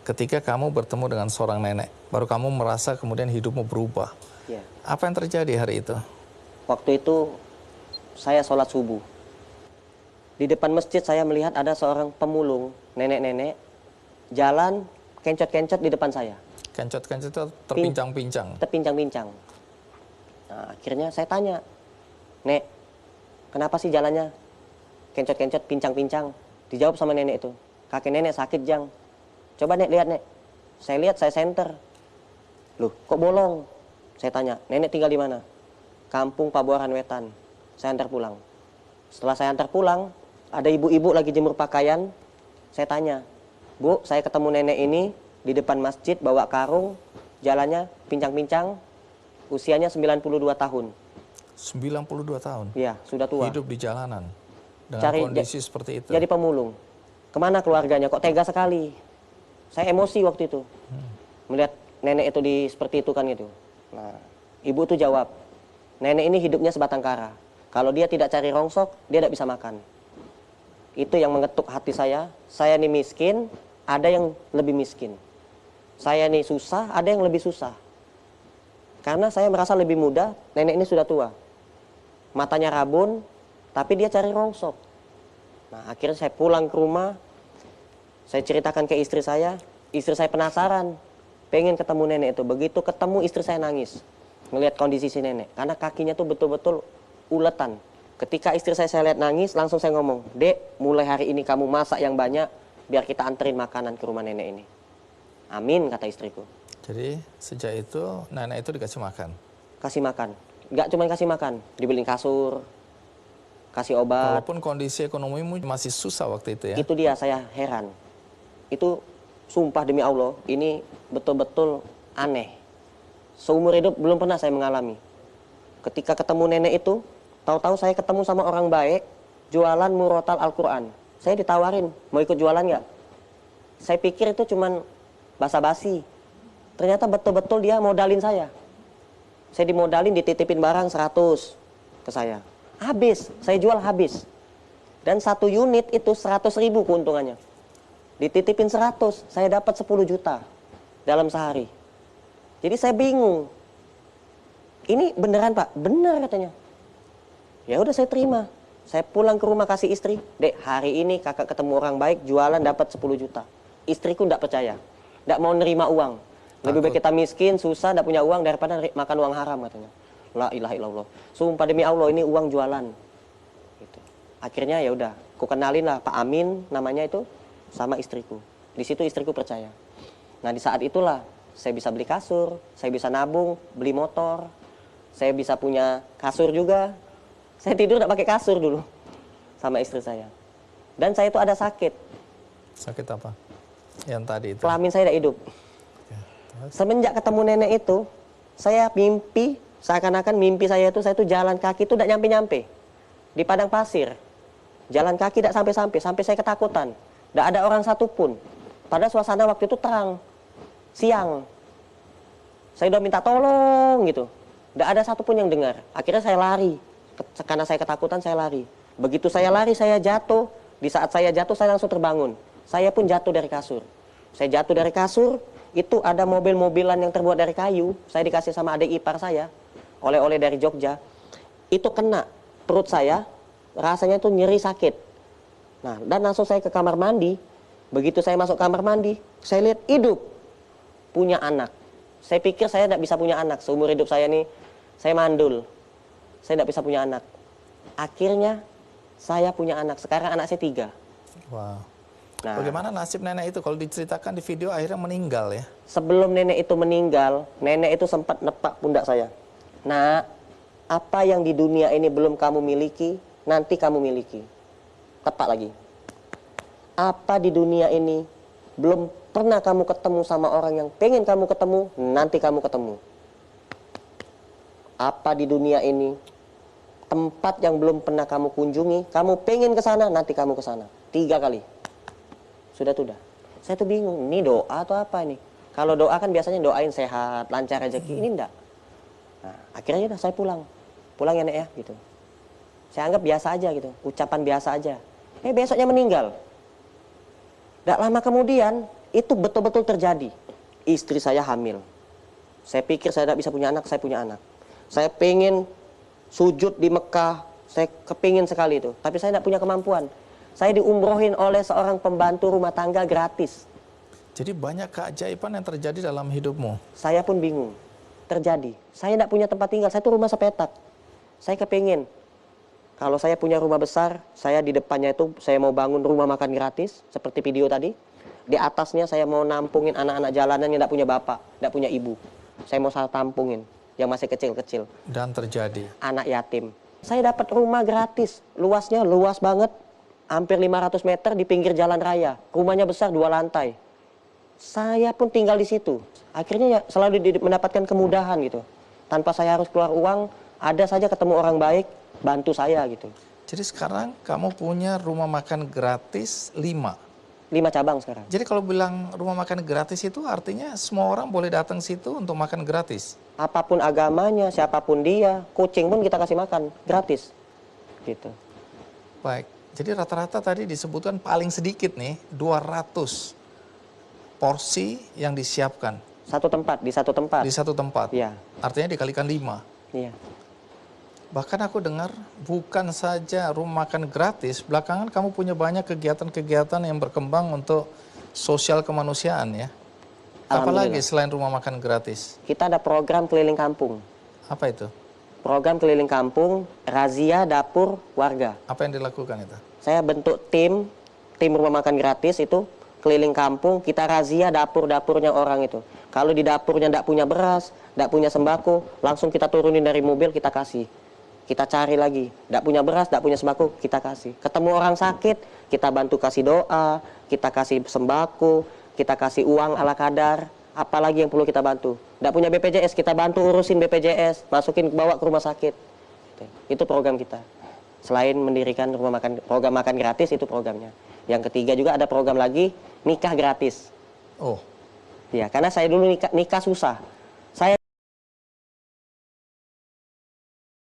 ketika kamu bertemu dengan seorang nenek, baru kamu merasa kemudian hidupmu berubah. Ya. Apa yang terjadi hari itu? Waktu itu saya sholat subuh. Di depan masjid saya melihat ada seorang pemulung, nenek-nenek, jalan kencot-kencot di depan saya. Kencot-kencot itu terpincang-pincang. Terpincang-pincang. Nah, akhirnya saya tanya, Nek, kenapa sih jalannya kencot-kencot, pincang-pincang? Dijawab sama nenek itu, kakek nenek sakit, Jang. Coba Nek, lihat Nek. Saya lihat, saya senter. Loh, kok bolong? Saya tanya, nenek tinggal di mana? Kampung Pabuaran Wetan. Saya antar pulang. Setelah saya antar pulang, ada ibu-ibu lagi jemur pakaian. Saya tanya, Bu, saya ketemu nenek ini di depan masjid bawa karung, jalannya pincang-pincang, usianya 92 tahun. 92 tahun? Iya, sudah tua. Hidup di jalanan dengan Cari kondisi seperti itu. Jadi pemulung. Kemana keluarganya? Kok tega sekali? Saya emosi waktu itu. Melihat nenek itu seperti itu kan gitu. Nah, ibu tuh jawab, nenek ini hidupnya sebatang kara. Kalau dia tidak cari rongsok, dia tidak bisa makan. Itu yang mengetuk hati saya. Saya ini miskin, ada yang lebih miskin. Saya ini susah, ada yang lebih susah. Karena saya merasa lebih muda, nenek ini sudah tua. Matanya rabun, tapi dia cari rongsok. Nah, akhirnya saya pulang ke rumah, saya ceritakan ke istri saya penasaran, pengen ketemu nenek itu. Begitu ketemu, istri saya nangis, ngelihat kondisi si nenek. Karena kakinya tuh betul-betul uletan. Ketika istri saya lihat nangis, langsung saya ngomong, Dek, mulai hari ini kamu masak yang banyak, biar kita anterin makanan ke rumah nenek ini. Amin, kata istriku. Jadi sejak itu nenek itu dikasih makan? Kasih makan. Nggak cuma kasih makan, dibeliin kasur, kasih obat. Walaupun kondisi ekonomimu masih susah waktu itu ya? Itu dia, saya heran. Itu sumpah demi Allah, ini betul-betul aneh. Seumur hidup belum pernah saya mengalami. Ketika ketemu nenek itu, tahu-tahu saya ketemu sama orang baik, jualan murotal Al-Quran. Saya ditawarin, mau ikut jualan nggak? Saya pikir itu cuman basa-basi. Ternyata betul-betul dia modalin saya. Saya dimodalin, dititipin barang 100 ke saya. Habis, saya jual habis. Dan 1 unit itu 100.000 keuntungannya. Dititipin 100, saya dapat 10 juta dalam sehari. Jadi saya bingung. Ini beneran Pak? Bener katanya. Ya udah saya terima. Saya pulang ke rumah kasih istri. Dek, hari ini kakak ketemu orang baik, jualan dapat 10 juta. Istriku tidak percaya. Tidak mau nerima uang. Lebih baik kita miskin, susah, tidak punya uang daripada makan uang haram katanya. La ilaha illallah. Sumpah demi Allah ini uang jualan. Gitu. Akhirnya ya udah, aku kenalin lah Pak Amin namanya itu sama istriku. Di situ istriku percaya. Nah di saat itulah saya bisa beli kasur, saya bisa nabung, beli motor, saya bisa punya kasur juga. Saya tidur tidak pakai kasur dulu sama istri saya. Dan saya itu ada sakit. Sakit apa? Yang tadi itu? Kelamin saya tidak hidup. Semenjak ketemu nenek itu, saya mimpi, seakan-akan mimpi saya itu jalan kaki itu tidak nyampe-nyampe. Di padang pasir. Jalan kaki tidak sampai-sampai, sampai saya ketakutan. Tidak ada orang satupun. Pada suasana waktu itu terang. Siang. Saya udah minta tolong gitu. Tidak ada satupun yang dengar. Akhirnya saya lari. Karena saya ketakutan, saya lari. Begitu saya lari, saya jatuh. Di saat saya jatuh, saya langsung terbangun. Saya pun jatuh dari kasur. Saya jatuh dari kasur, itu ada mobil-mobilan yang terbuat dari kayu. Saya dikasih sama adik ipar saya, oleh-oleh dari Jogja. Itu kena perut saya, rasanya itu nyeri sakit. Nah, dan langsung saya ke kamar mandi. Begitu saya masuk kamar mandi, saya lihat hidup. Punya anak. Saya pikir saya tidak bisa punya anak. Seumur hidup saya nih, saya mandul. Saya tidak bisa punya anak. Akhirnya, saya punya anak. Sekarang anak saya 3. Wow. Nah, bagaimana nasib nenek itu? Kalau diceritakan di video akhirnya meninggal ya? Sebelum nenek itu meninggal, nenek itu sempat nepak pundak saya. Nah, apa yang di dunia ini belum kamu miliki, nanti kamu miliki. Tepak lagi. Apa di dunia ini belum pernah kamu ketemu sama orang yang pengen kamu ketemu, nanti kamu ketemu. Apa di dunia ini tempat yang belum pernah kamu kunjungi, kamu pengen ke sana, nanti kamu ke sana. 3 kali. Sudah. Saya tuh bingung, ini doa atau apa ini? Kalau doa kan biasanya doain sehat, lancar rezeki, ini enggak. Nah, akhirnya udah saya pulang. Pulang ya Nek ya, gitu. Saya anggap biasa aja gitu, ucapan biasa aja. Besoknya meninggal. Tidak lama kemudian, Itu betul-betul terjadi. Istri saya hamil. Saya pikir saya tidak bisa punya anak, saya punya anak. Saya pengen sujud di Mekah, saya kepingin sekali itu. Tapi saya tidak punya kemampuan. Saya diumrohin oleh seorang pembantu rumah tangga gratis. Jadi banyak keajaiban yang terjadi dalam hidupmu. Saya pun bingung. Terjadi. Saya tidak punya tempat tinggal, saya tuh rumah sepetak. Saya kepingin. Kalau saya punya rumah besar, saya di depannya itu saya mau bangun rumah makan gratis, seperti video tadi. Di atasnya saya mau nampungin anak-anak jalanan yang tidak punya bapak, tidak punya ibu. Saya mau tampungin, yang masih kecil-kecil. Dan terjadi. Anak yatim. Saya dapat rumah gratis, luasnya luas banget. Hampir 500 meter di pinggir jalan raya. Rumahnya besar 2 lantai. Saya pun tinggal di situ. Akhirnya ya selalu mendapatkan kemudahan gitu. Tanpa saya harus keluar uang, ada saja ketemu orang baik, bantu saya gitu. Jadi sekarang kamu punya rumah makan gratis 5. 5 cabang sekarang. Jadi kalau bilang rumah makan gratis itu artinya semua orang boleh datang situ untuk makan gratis. Apapun agamanya, siapapun dia, kucing pun kita kasih makan gratis. Gitu. Baik. Jadi rata-rata tadi disebutkan paling sedikit nih 200 porsi yang disiapkan. Satu tempat, di satu tempat. Di satu tempat. Iya. Artinya dikalikan 5. Iya. Bahkan aku dengar bukan saja rumah makan gratis, belakangan kamu punya banyak kegiatan-kegiatan yang berkembang untuk sosial kemanusiaan ya. Apalagi selain rumah makan gratis? Kita ada program keliling kampung. Apa itu? Program keliling kampung, razia dapur warga. Apa yang dilakukan itu? Saya bentuk tim rumah makan gratis itu, keliling kampung, kita razia dapur-dapurnya orang itu. Kalau di dapurnya tidak punya beras, tidak punya sembako, langsung kita turunin dari mobil, kita kasih. Kita cari lagi, tidak punya beras, tidak punya sembako, kita kasih. Ketemu orang sakit, kita bantu kasih doa, kita kasih sembako, kita kasih uang ala kadar, apalagi yang perlu kita bantu. Tidak punya BPJS, kita bantu urusin BPJS, masukin bawa ke rumah sakit. Itu program kita. Selain mendirikan program makan gratis, itu programnya. Yang ketiga juga ada program lagi, nikah gratis. Oh. Ya, karena saya dulu nikah susah.